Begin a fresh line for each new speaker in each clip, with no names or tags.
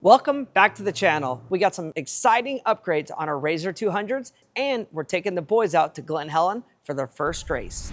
Welcome back to the channel. We got some exciting upgrades on our RZR 200s, and we're taking the boys out to Glen Helen for their first race.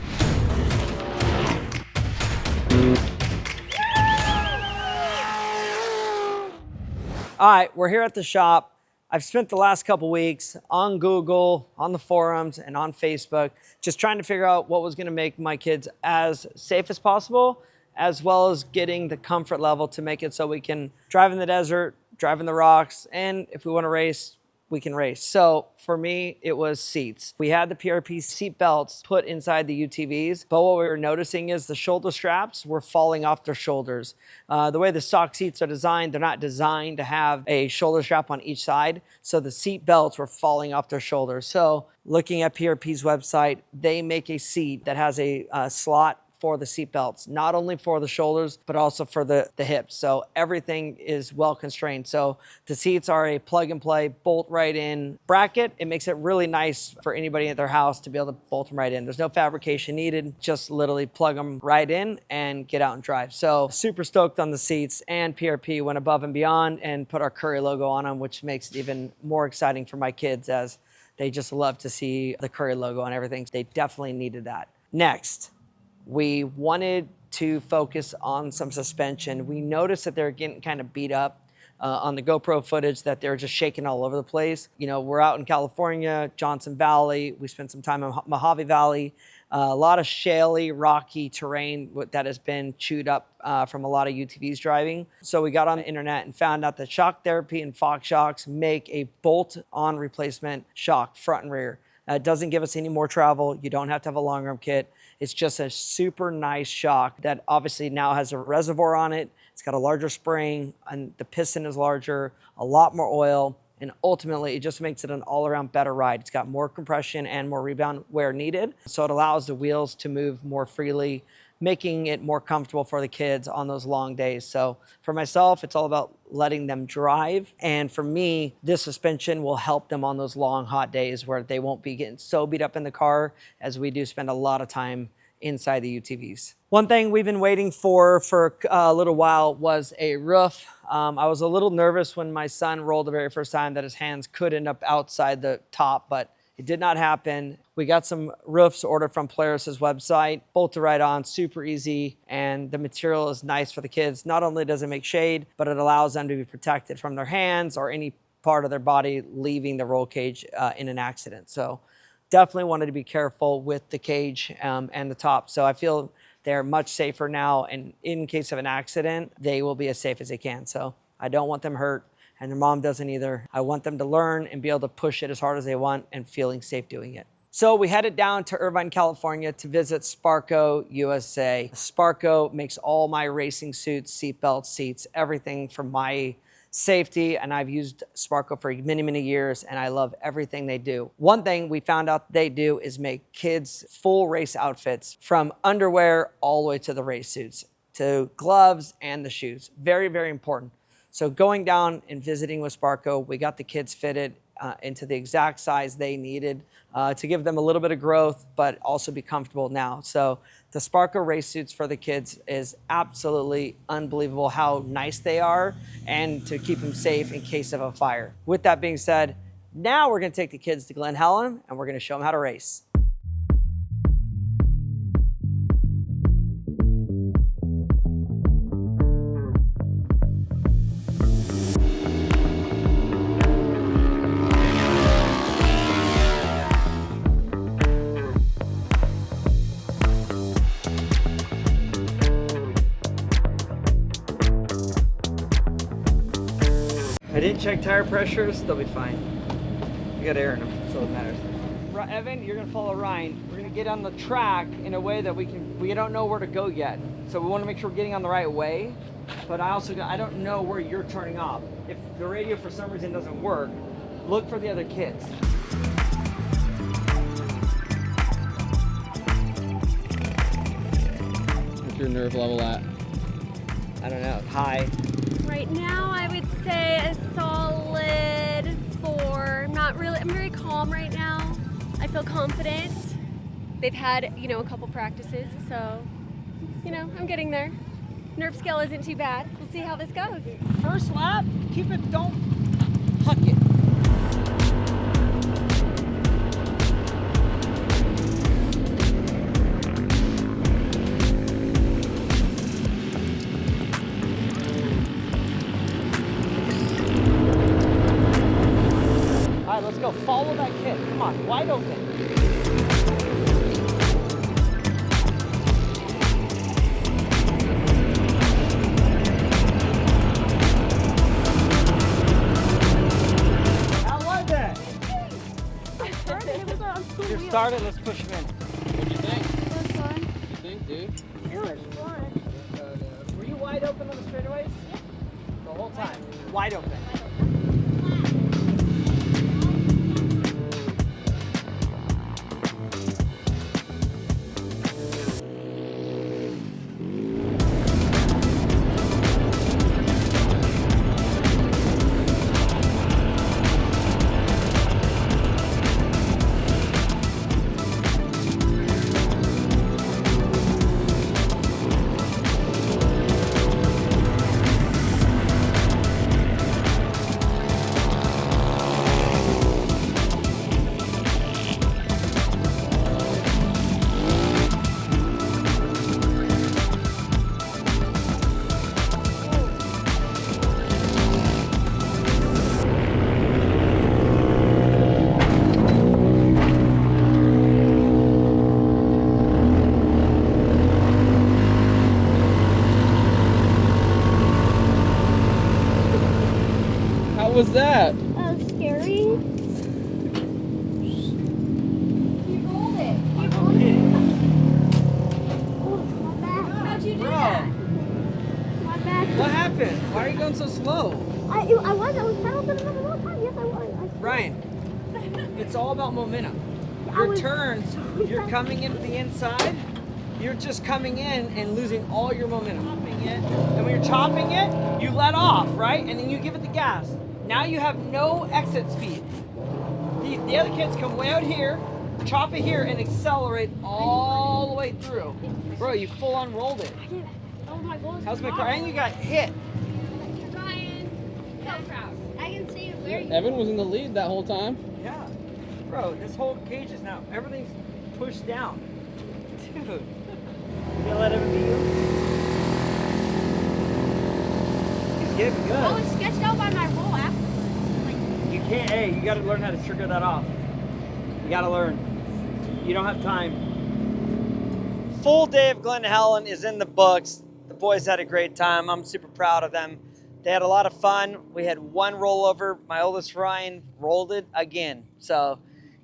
All right, we're here at the shop. I've spent the last couple weeks on Google, on the forums, and on Facebook, just trying to figure out what was gonna make my kids as safe as possible, as well as getting the comfort level to make it so we can drive in the desert, drive in the rocks, and if we wanna race, we can race. So for me, it was seats. We had the PRP seat belts put inside the UTVs, but what we were noticing is the shoulder straps were falling off their shoulders. The way the stock seats are designed, they're not designed to have a shoulder strap on each side, so the seat belts were falling off their shoulders. So looking at PRP's website, they make a seat that has a slot for the seat belts, not only for the shoulders, but also for the hips. So everything is well constrained. So the seats are a plug and play, bolt right in bracket. It makes it really nice for anybody at their house to be able to bolt them right in. There's no fabrication needed, just literally plug them right in and get out and drive. So super stoked on the seats, and PRP went above and beyond and put our Currie logo on them, which makes it even more exciting for my kids as they just love to see the Currie logo on everything. They definitely needed that. Next, we wanted to focus on some suspension. We noticed that they're getting kind of beat up on the GoPro footage, that they're just shaking all over the place. You know, we're out in California, Johnson Valley. We spent some time in Mojave Valley. A lot of shaly, rocky terrain that has been chewed up from a lot of UTVs driving. So we got on the internet and found out that Shock Therapy and Fox Shocks make a bolt-on replacement shock, front and rear. It doesn't give us any more travel. You don't have to have a long arm kit. It's just a super nice shock that obviously now has a reservoir on it. It's got a larger spring, and the piston is larger, a lot more oil, and ultimately it just makes it an all-around better ride. It's got more compression and more rebound where needed, so it allows the wheels to move more freely, making it more comfortable for the kids on those long days. So for myself, it's all about letting them drive. And for me, this suspension will help them on those long, hot days where they won't be getting so beat up in the car, as we do spend a lot of time inside the UTVs. One thing we've been waiting for a little while was a roof. I was a little nervous when my son rolled the very first time that his hands could end up outside the top, but it did not happen. We got some roofs ordered from Polaris's website, bolted right on, super easy, and the material is nice for the kids. Not only does it make shade, but it allows them to be protected from their hands or any part of their body leaving the roll cage in an accident. So definitely wanted to be careful with the cage and the top. So I feel they're much safer now, and in case of an accident, they will be as safe as they can. So I don't want them hurt, and their mom doesn't either. I want them to learn and be able to push it as hard as they want and feeling safe doing it. So we headed down to Irvine, California to visit Sparkco USA. Sparkco makes all my racing suits, seatbelts, seats, everything for my safety, and I've used Sparkco for many, many years, and I love everything they do. One thing we found out they do is make kids full race outfits, from underwear all the way to the race suits, to gloves and the shoes. Very, very important. So going down and visiting with Sparkco, we got the kids fitted into the exact size they needed to give them a little bit of growth, but also be comfortable now. So the Sparkco race suits for the kids is absolutely unbelievable how nice they are, and to keep them safe in case of a fire. With that being said, now we're gonna take the kids to Glen Helen and we're gonna show them how to race. I didn't check tire pressures, they'll be fine. We got air in them, that's all that matters. Evan, you're gonna follow Ryan. We're gonna get on the track in a way that we don't know where to go yet. So we wanna make sure we're getting on the right way, but I don't know where you're turning off. If the radio for some reason doesn't work, look for the other kids.
What's your nerve level at?
I don't know, high.
Right now, I would say a solid 4. I'm very calm right now. I feel confident. They've had, a couple practices, so, I'm getting there. Nerve scale isn't too bad. We'll see how this goes.
First lap, keep it, don't huck it. All right, let's go. Follow that kid. Come on, wide open. You're started, let's push him in.
What'd you think?
It was fun.
You think, dude?
It was fun.
Were you wide open on the straightaways? Yeah. The whole time? Wide open.
How was that?
That was scary. You rolled it. You rolled it. Oh, my back. How'd you do that? My back.
What happened? Why are you going so slow?
I was pedal to the middle of the time. Yes, I was.
Ryan, it's all about momentum. Your turns, you're coming into the inside, you're just coming in and losing all your momentum. Chopping it, and when you're chopping it, you let off, right? And then you give it the gas. Now you have no exit speed. The other kids come way out here, chop it here, and accelerate all the way through. Bro, you full on rolled it.
Oh my gosh.
How's my car? And you got hit.
Ryan, so proud. I can see where you.
Evan was in the lead that whole time.
Yeah. Bro, this whole cage is now, everything's pushed down. Dude. You gonna let Evan be you? He's getting good.
I was sketched out by my roll afterwards.
You can't, hey, you gotta learn how to trigger that off. You gotta learn. You don't have time. Full day of Glen Helen is in the books. The boys had a great time. I'm super proud of them. They had a lot of fun. We had one rollover. My oldest Ryan rolled it again. So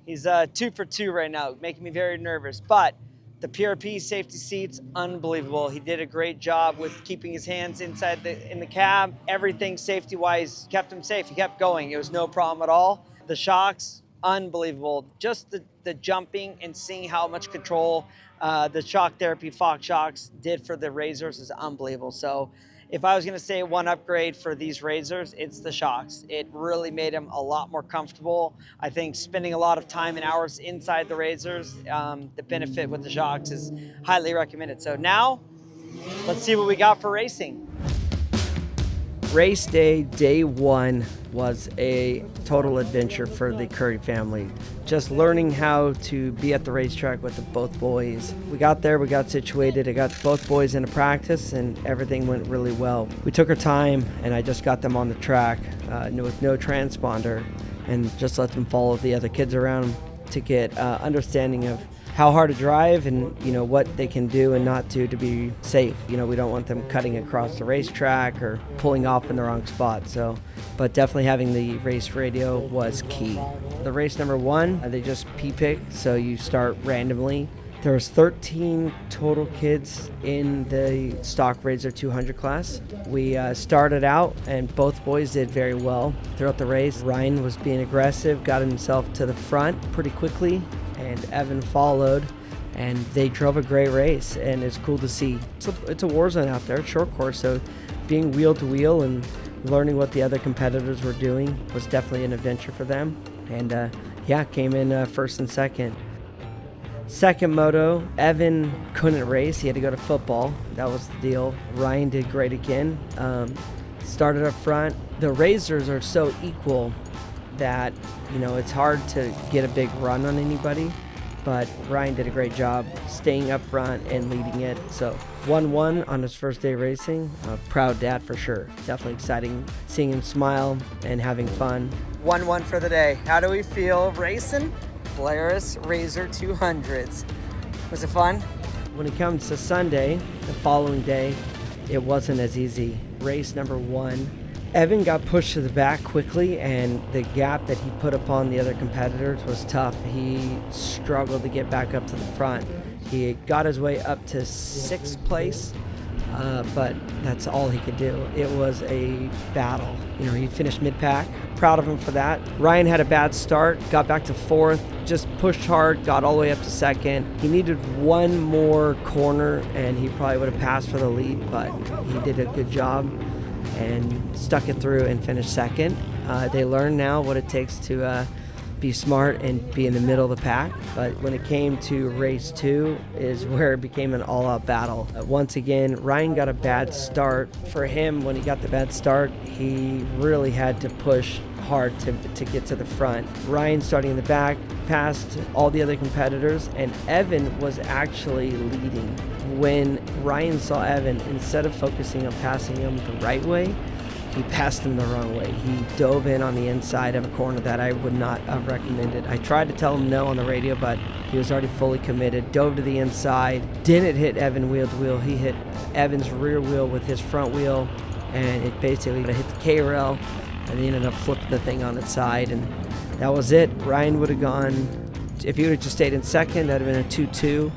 he's 2 for 2 right now, making me very nervous. But the PRP safety seats, unbelievable. He did a great job with keeping his hands inside in the cab. Everything safety-wise kept him safe. He kept going. It was no problem at all. The shocks, unbelievable. Just the jumping and seeing how much control the shock therapy Fox shocks did for the Razors is unbelievable. So if I was going to say one upgrade for these Razors, it's the shocks. It really made them a lot more comfortable. I think spending a lot of time and hours inside the Razors, the benefit with the shocks is highly recommended. So now, let's see what we got for racing. Race day one was a total adventure for the Currie family. Just learning how to be at the racetrack with both boys. We got there, we got situated, I got both boys into practice and everything went really well. We took our time and I just got them on the track with no transponder and just let them follow the other kids around to get understanding of how hard to drive and what they can do and not do to be safe. We don't want them cutting across the racetrack or pulling off in the wrong spot. But definitely having the race radio was key. The race number one, they just P-pick, so you start randomly. There was 13 total kids in the stock RZR 200 class. We started out and both boys did very well throughout the race. Ryan was being aggressive, got himself to the front pretty quickly, and Evan followed, and they drove a great race, and it's cool to see. It's a war zone out there, short course, so being wheel to wheel and learning what the other competitors were doing was definitely an adventure for them. And came in first and second. Second moto, Evan couldn't race. He had to go to football. That was the deal. Ryan did great again. started up front. The Razors are so equal that, you know, it's hard to get a big run on anybody, but Ryan did a great job staying up front and leading it. So 1-1 on his first day racing. A proud dad for sure. Definitely exciting seeing him smile and having fun. 1-1 for the day. How do we feel racing Polaris RZR 200s? Was it fun? When it comes to Sunday, the following day, it wasn't as easy. Race number 1, Evan got pushed to the back quickly, and the gap that he put upon the other competitors was tough. He struggled to get back up to the front. He got his way up to 6th place, but that's all he could do. It was a battle. You know, he finished mid-pack. Proud of him for that. Ryan had a bad start, got back to 4th, just pushed hard, got all the way up to 2nd. He needed one more corner, and he probably would have passed for the lead, but he did a good job and stuck it through and finished 2nd. They learn now what it takes to be smart and be in the middle of the pack. But when it came to race 2 is where it became an all-out battle. Once again, Ryan got a bad start. For him, when he got the bad start, he really had to push hard to get to the front. Ryan starting in the back, passed all the other competitors, and Evan was actually leading. When Ryan saw Evan, instead of focusing on passing him the right way, he passed him the wrong way. He dove in on the inside of a corner that I would not have recommended. I tried to tell him no on the radio, but he was already fully committed. Dove to the inside, didn't hit Evan wheel to wheel. He hit Evan's rear wheel with his front wheel, and it basically hit the K-rail, and he ended up flipping the thing on its side, and that was it. Ryan would have gone, if he would have just stayed in 2nd, that would have been a 2-2.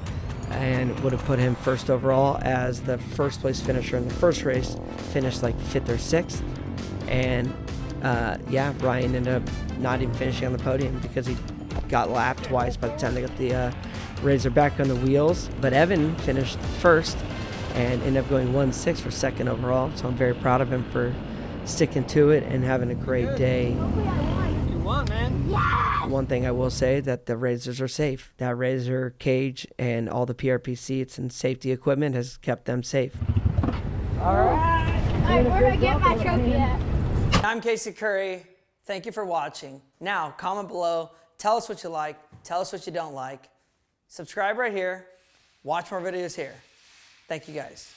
And would have put him 1st overall, as the 1st place finisher in the first race finished like 5th or 6th. And yeah, Ryan ended up not even finishing on the podium because he got lapped twice by the time they got the Razor back on the wheels. But Evan finished 1st and ended up going 1-6 for 2nd overall. So I'm very proud of him for sticking to it and having a great day.
You won, man.
One thing I will say, that the Razors are safe. That Razer cage and all the PRP seats and safety equipment has kept them safe. All right,
where do I get my trophy at?
I'm Casey Currie. Thank you for watching. Now, comment below. Tell us what you like. Tell us what you don't like. Subscribe right here. Watch more videos here. Thank you guys.